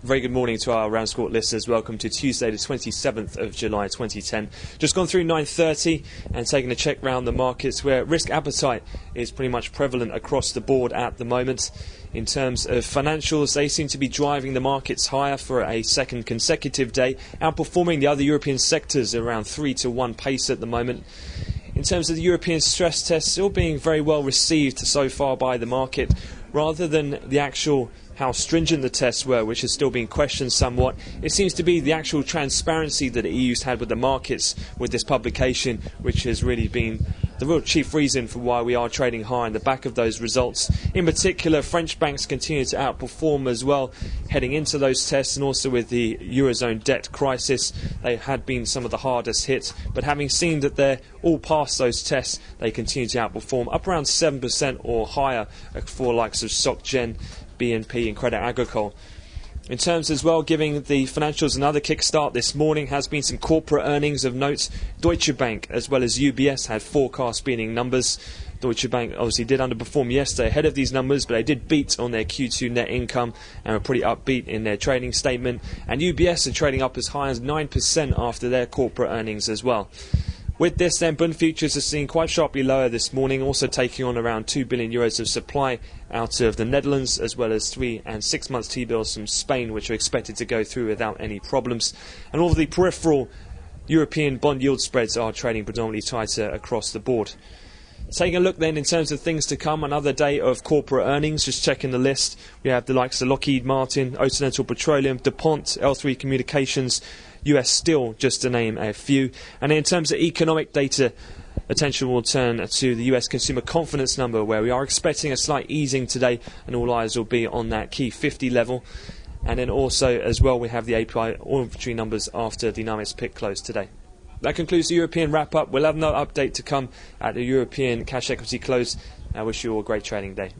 Very good morning to our RANsquawk listeners. Welcome to Tuesday the 27th of July 2010. Just gone through 9:30 and taking a check round the markets where risk appetite is pretty much prevalent across the board at the moment. In terms of financials, they seem to be driving the markets higher for a second consecutive day, outperforming the other European sectors around 3-1 pace at the moment. In terms of the European stress test, still being very well received so far by the market, rather than the actual how stringent the tests were, which is still being questioned somewhat. It seems to be the actual transparency that the EU's had with the markets with this publication, which has really been the real chief reason for why we are trading high on the back of those results. In particular, French banks continue to outperform as well, heading into those tests, and also with the Eurozone debt crisis, they had been some of the hardest hit, but having seen that they're all past those tests, they continue to outperform, up around 7% or higher for likes of SocGen, BNP and Credit Agricole. In terms as well, giving the financials another kickstart this morning has been some corporate earnings of note. Deutsche Bank as well as UBS had forecast beating numbers. Deutsche Bank obviously did underperform yesterday ahead of these numbers, but they did beat on their Q2 net income and were pretty upbeat in their trading statement. And UBS are trading up as high as 9% after their corporate earnings as well. With this then, Bund futures are seen quite sharply lower this morning, also taking on around 2 billion euros of supply out of the Netherlands, as well as 3 and 6 months T-bills from Spain, which are expected to go through without any problems. And all of the peripheral European bond yield spreads are trading predominantly tighter across the board. Taking a look then in terms of things to come, another day of corporate earnings, just checking the list. We have the likes of Lockheed Martin, Occidental Petroleum, DuPont, L3 Communications, US Steel, just to name a few. And in terms of economic data, attention will turn to the US consumer confidence number, where we are expecting a slight easing today, and all eyes will be on that key 50 level. And then also as well, we have the API oil inventory numbers after the NYMEX pick close today. That concludes the European wrap-up. We'll have no update to come at the European cash equity close. I wish you all a great trading day.